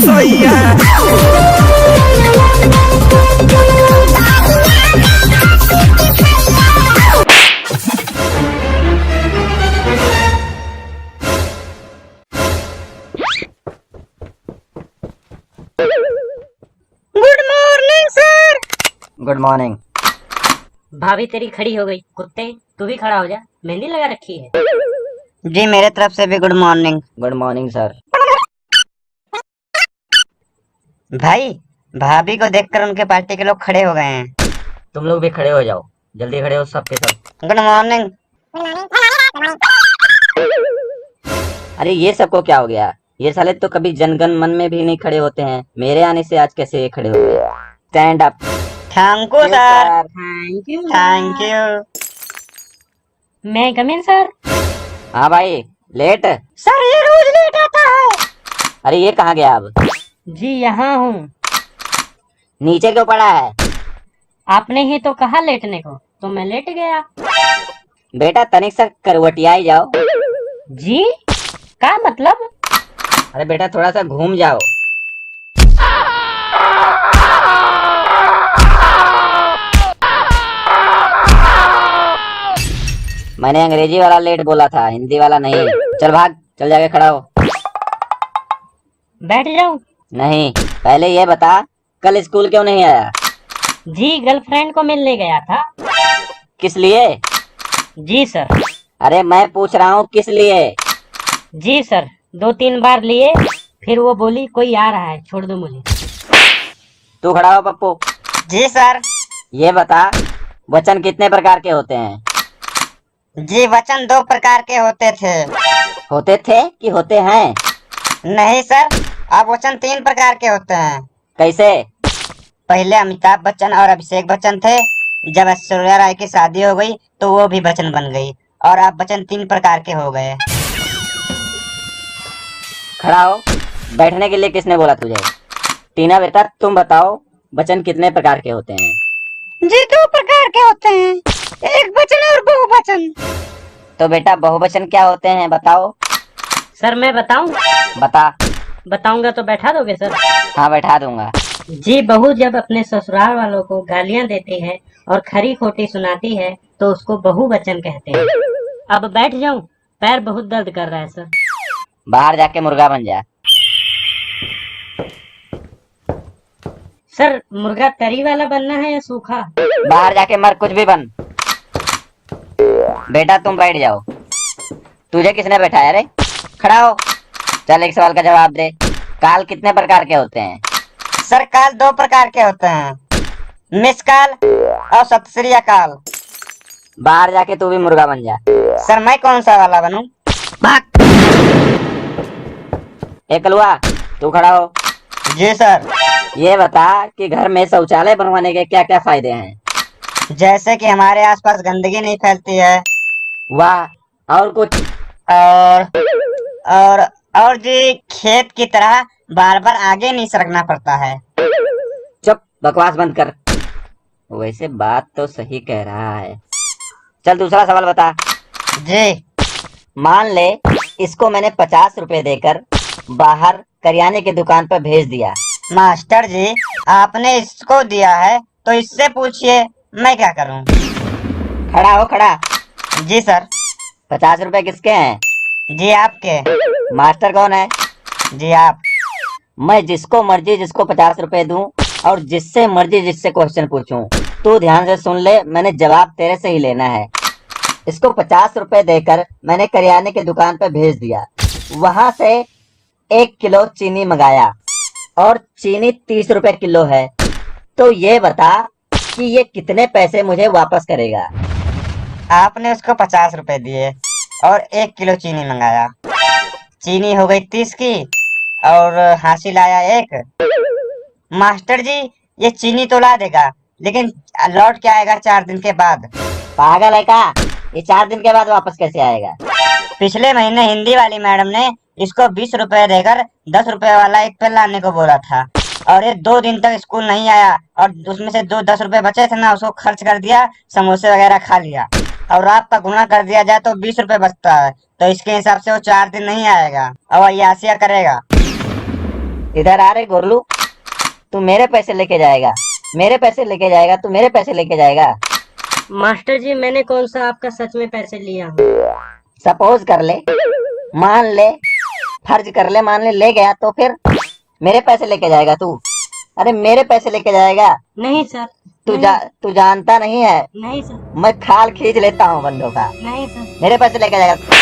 सैया। Good morning sir. Good morning. भाभी तेरी खड़ी हो गई, कुत्ते तू भी खड़ा हो जा, मेहंदी लगा रखी है। जी मेरे तरफ से भी good morning. Good morning sir. भाई भाभी को देखकर उनके पार्टी के लोग खड़े हो गए हैं। तुम लोग भी खड़े हो जाओ, जल्दी खड़े हो सब के सब। Good morning. अरे ये सबको क्या हो गया? ये साले तो कभी जनगण मन में भी नहीं खड़े होते हैं, मेरे आने से आज कैसे ये खड़े हो गए? Stand up. Thank you sir. Thank you. Thank you. मैं कम इन सर। हाँ भाई, लेट? सर ये रोज लेट आता है। अरे ये कहाँ गया अब? जी यहाँ हूँ। नीचे क्यों पड़ा है? आपने ही तो कहा लेटने को, तो मैं लेट गया। बेटा तनिक सा करवटिया ही जाओ। जी क्या मतलब? अरे बेटा थोड़ा सा घूम जाओ। मैंने अंग्रेजी वाला लेट बोला था, हिंदी वाला नहीं। चल भाग, चल जाके खड़ा हो। बैठ जाऊं? नहीं, पहले ये बता कल स्कूल क्यों नहीं आया? जी गर्लफ्रेंड को मिलने गया था। किस लिए? जी सर। अरे मैं पूछ रहा हूँ किस लिए? जी सर, 2-3 बार लिए, फिर वो बोली कोई आ रहा है, छोड़ दो मुझे। तू खड़ा हो पप्पू। जी सर। ये बता वचन कितने प्रकार के होते हैं? जी वचन 2 प्रकार के होते थे। होते थे कि होते हैं? नहीं सर, अब वचन 3 प्रकार के होते हैं। कैसे? पहले अमिताभ बच्चन और अभिषेक बच्चन थे, जब ऐश्वर्या राय की शादी हो गई तो वो भी बच्चन बन गई, और अब वचन 3 प्रकार के हो गए। खड़ा हो। बैठने के लिए किसने बोला तुझे? टीना बेटा तुम बताओ वचन कितने प्रकार के होते हैं? जी 2 प्रकार के होते हैं, एक वचन और बहुवचन। तो बेटा बहुवचन क्या होते हैं बताओ? सर मैं बताऊं? बता। बताऊंगा तो बैठा दोगे सर? हाँ बैठा दूंगा। जी बहू जब अपने ससुराल वालों को गालियां देती है और खरी खोटी सुनाती है तो उसको बहुवचन कहते हैं। अब बैठ जाऊं? पैर बहुत दर्द कर रहा है सर। बाहर जाके मुर्गा बन जा। सर मुर्गा तरी वाला बनना है या सूखा? बाहर जाके मर, कुछ भी बन। बेटा तुम बैठ जाओ। तुझे किसने बैठाया रे? खड़ा हो। चल एक सवाल का जवाब दे। काल कितने प्रकार के होते हैं? सर काल 2 प्रकार के होते हैं, मिस काल और सत श्री अकाल। बाहर जाके तू भी मुर्गा बन जा। सर मैं कौन सा वाला बनूं? भाग। ए कलुआ तू खड़ा हो। जी सर। ये बता कि घर में शौचालय बनवाने के क्या क्या फायदे हैं? जैसे कि हमारे आसपास गंदगी नहीं फैलती है। वाह, और कुछ? और और और जी खेत की तरह बार बार आगे नहीं सरकना पड़ता है। चुप, बकवास बंद कर। वैसे बात तो सही कह रहा है। चल दूसरा सवाल बता। जी मान ले इसको मैंने 50 रुपए देकर बाहर करियाने की दुकान पर भेज दिया। मास्टर जी, आपने इसको दिया है तो इससे पूछिए मैं क्या करूं? खड़ा हो खड़ा। जी सर। 50 रुपए किसके हैं? जी आपके। मास्टर कौन है? जी आप। मैं जिसको मर्जी जिसको 50 रुपए दूं और जिससे मर्जी जिससे क्वेश्चन पूछूं, तू ध्यान से सुन ले, मैंने जवाब तेरे से ही लेना है। इसको 50 रुपए देकर मैंने करियाने की दुकान पर भेज दिया, वहां से 1 किलो चीनी मंगाया और चीनी 30 रुपए किलो है। तो ये बता कि ये कितने पैसे मुझे वापस करेगा? आपने उसको 50 रुपए दिए और 1 किलो चीनी मंगाया। चीनी हो गई 30 की और हासिल आया 1। मास्टर जी ये चीनी तो ला देगा, लेकिन लौट के आएगा 4 दिन के बाद। पागल है क्या? ये 4 दिन के बाद वापस कैसे आएगा? पिछले महीने हिंदी वाली मैडम ने इसको 20 रुपए देकर 10 रुपए वाला एक पेन लाने को बोला था, और ये 2 दिन तक स्कूल नहीं आया, और उसमें से जो 10 रुपए बचे थे ना उसको खर्च कर दिया, समोसे वगैरह खा लिया, और रात का गुना कर दिया जाए तो 20 रुपए बचता है। तो इसके हिसाब से वो 4 दिन नहीं आएगा और अय्यासिया करेगा। इधर आ रे गोरलू, तू मेरे पैसे लेके जाएगा, मेरे पैसे लेके जाएगा, तू मेरे पैसे लेके जाएगा। मास्टर जी मैंने कौन सा आपका सच में पैसे लिया हूँ। सपोज कर ले, मान ले, फर्ज कर ले, मान ले ले गया, तो फिर मेरे पैसे लेके जाएगा तू? अरे मेरे पैसे लेके जाएगा। नहीं सर। तू जानता नहीं है, नहीं सर। मैं खाल खींच लेता हूँ बंदों का। नहीं सर। मेरे पैसे लेके जाएगा।